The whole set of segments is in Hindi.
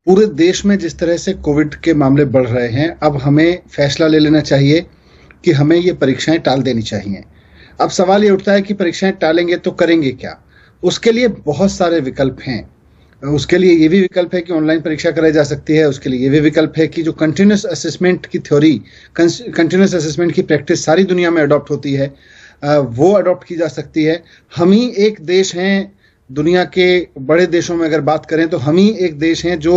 पूरे देश में जिस तरह से कोविड के मामले बढ़ रहे हैं, अब हमें फैसला ले लेना चाहिए कि हमें ये परीक्षाएं टाल देनी चाहिए। अब सवाल ये उठता है कि परीक्षाएं टालेंगे तो करेंगे क्या? उसके लिए बहुत सारे विकल्प हैं। उसके लिए ये भी विकल्प है कि ऑनलाइन परीक्षा कराई जा सकती है। उसके लिए ये भी विकल्प है कि जो कंटिन्यूस असेसमेंट की थ्योरी, कंटिन्यूस असेसमेंट की प्रैक्टिस सारी दुनिया में अडॉप्ट होती है, वो अडॉप्ट की जा सकती है। हम ही एक देश हैं, दुनिया के बड़े देशों में अगर बात करें तो हम ही एक देश हैं जो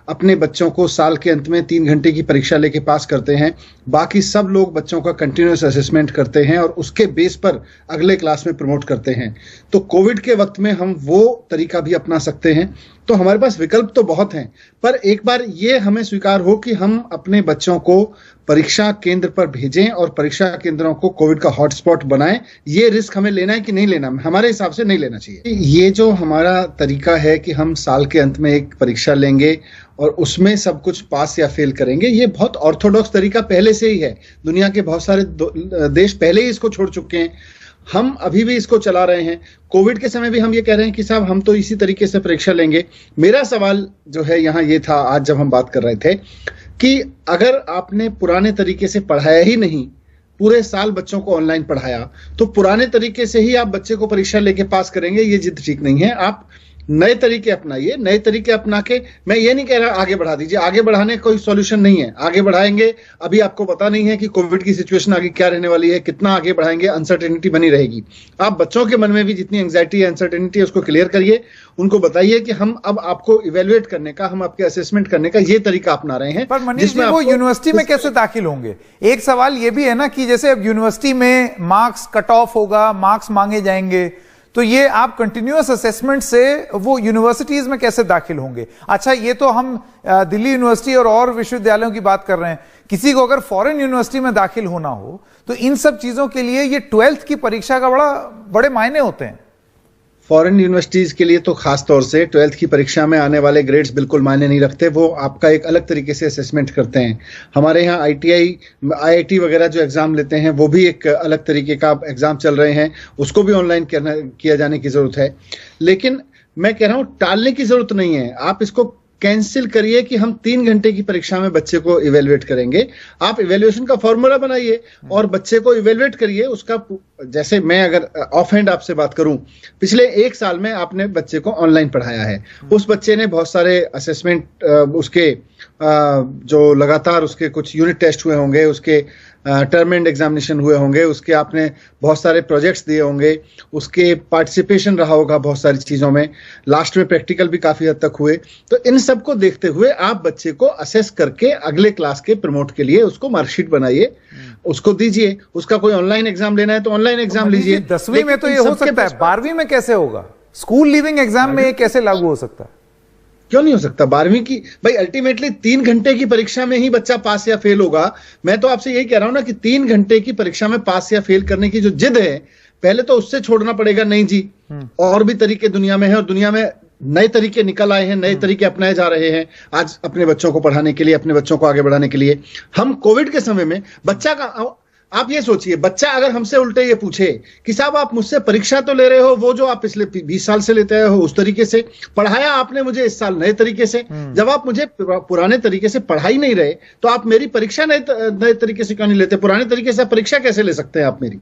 अपने बच्चों को साल के अंत में 3 घंटे की परीक्षा लेके पास करते हैं। बाकी सब लोग बच्चों का कंटिन्यूस असेसमेंट करते हैं और उसके बेस पर अगले क्लास में प्रमोट करते हैं। तो कोविड के वक्त में हम वो तरीका भी अपना सकते हैं। तो हमारे पास विकल्प तो बहुत हैं, पर एक बार ये हमें स्वीकार हो कि हम अपने बच्चों को परीक्षा केंद्र पर भेजें और परीक्षा केंद्रों को कोविड का हॉटस्पॉट बनाएं। ये रिस्क हमें लेना है कि नहीं लेना? हमारे हिसाब से नहीं लेना चाहिए। ये जो हमारा तरीका है कि हम साल के अंत में एक परीक्षा लेंगे और उसमें सब कुछ पास या फेल करेंगे, ये बहुत ऑर्थोडॉक्स तरीका पहले से ही है। दुनिया के बहुत सारे देश पहले ही इसको छोड़ चुके हैं। हम अभी भी इसको चला रहे हैं। कोविड के समय भी हम ये कह रहे हैं कि साहब हम तो इसी तरीके से परीक्षा लेंगे। मेरा सवाल जो है यहाँ ये था, आज जब हम बात कर रहे थे, कि अगर आपने पुराने तरीके से पढ़ाया ही नहीं, पूरे साल बच्चों को ऑनलाइन पढ़ाया, तो पुराने तरीके से ही आप बच्चे को परीक्षा लेके पास करेंगे, ये जिद ठीक नहीं है। आप नए तरीके अपनाइए। नए तरीके अपना के, मैं ये नहीं कह रहा आगे बढ़ा दीजिए, आगे बढ़ाने का कोई सॉल्यूशन नहीं है। आगे बढ़ाएंगे, अभी आपको पता नहीं है कि कोविड की सिचुएशन आगे क्या रहने वाली है, कितना आगे बढ़ाएंगे, अनसर्टेनिटी बनी रहेगी। आप बच्चों के मन में भी जितनी एंग्जाइटी है, अनसर्टेनिटी है, उसको क्लियर करिए। उनको बताइए कि हम अब आपको इवेल्युएट करने का, हम आपके असेसमेंट करने का ये तरीका अपना रहे हैं। पर मनीष जी, वो यूनिवर्सिटी में कैसे दाखिल होंगे? एक सवाल ये भी है ना कि जैसे अब यूनिवर्सिटी में मार्क्स कट ऑफ होगा, मार्क्स मांगे जाएंगे, तो ये आप कंटिन्यूअस असेसमेंट से वो यूनिवर्सिटीज में कैसे दाखिल होंगे? अच्छा, ये तो हम दिल्ली यूनिवर्सिटी और विश्वविद्यालयों की बात कर रहे हैं। किसी को अगर फॉरेन यूनिवर्सिटी में दाखिल होना हो तो इन सब चीजों के लिए ये 12th की परीक्षा का बड़े मायने होते हैं। फॉरेन यूनिवर्सिटीज के लिए तो खास तौर से 12th की परीक्षा में आने वाले ग्रेड्स बिल्कुल मायने नहीं रखते। वो आपका एक अलग तरीके से असेसमेंट करते हैं। हमारे यहाँ ITI, IIT वगैरह जो एग्जाम लेते हैं, वो भी एक अलग तरीके का एग्जाम चल रहे हैं। उसको भी ऑनलाइन किया जाने की जरूरत है। लेकिन मैं कह रहा हूँ टालने की जरूरत नहीं है। आप इसको कैंसिल करिए कि हम 3 घंटे की परीक्षा में बच्चे को इवेल्युएट करेंगे। आप इवेल्युएशन का फॉर्मूला बनाइए और बच्चे को इवेल्युएट करिए। उसका, जैसे मैं अगर ऑफ हैंड आपसे बात करूं, पिछले 1 साल में आपने बच्चे को ऑनलाइन पढ़ाया है। उस बच्चे ने बहुत सारे असेसमेंट, उसके जो लगातार उसके कुछ यूनिट टेस्ट हुए होंगे, उसके टर्म एंड एग्जामिनेशन हुए होंगे, उसके आपने बहुत सारे प्रोजेक्ट्स दिए होंगे, उसके पार्टिसिपेशन रहा होगा बहुत सारी चीजों में, लास्ट में प्रैक्टिकल भी काफी हद तक हुए। तो इन सब को देखते हुए आप बच्चे को असेस करके अगले क्लास के प्रमोट के लिए उसको मार्कशीट बनाइए, उसको दीजिए। उसका कोई ऑनलाइन एग्जाम लेना है तो ऑनलाइन एग्जाम लीजिए। 10वीं में तो ये हो सकता है, 12वीं में कैसे होगा? स्कूल लीविंग एग्जाम में ये कैसे लागू हो सकता है? क्यों नहीं हो सकता? 12वीं की भाई अल्टीमेटली 3 घंटे की परीक्षा में ही बच्चा पास या फेल होगा। मैं तो आपसे यही कह रहा हूं ना कि 3 घंटे की परीक्षा में पास या फेल करने की जो जिद है, पहले तो उससे छोड़ना पड़ेगा। नहीं जी, और भी तरीके दुनिया में है और दुनिया में नए तरीके निकल आए हैं, नए तरीके अपनाए जा रहे हैं आज अपने बच्चों को पढ़ाने के लिए, अपने बच्चों को आगे बढ़ाने के लिए। हम कोविड के समय में बच्चा का, आप ये सोचिए, बच्चा अगर हमसे उल्टे ये पूछे कि साहब आप मुझसे परीक्षा तो ले रहे हो, वो जो आप पिछले 20 साल से लेते आए हो उस तरीके से, पढ़ाया आपने मुझे इस साल नए तरीके से, जब आप मुझे पुराने तरीके से पढ़ा ही नहीं रहे तो आप मेरी परीक्षा नए तरीके से क्यों नहीं लेते? पुराने तरीके से परीक्षा कैसे ले सकते हैं आप मेरी?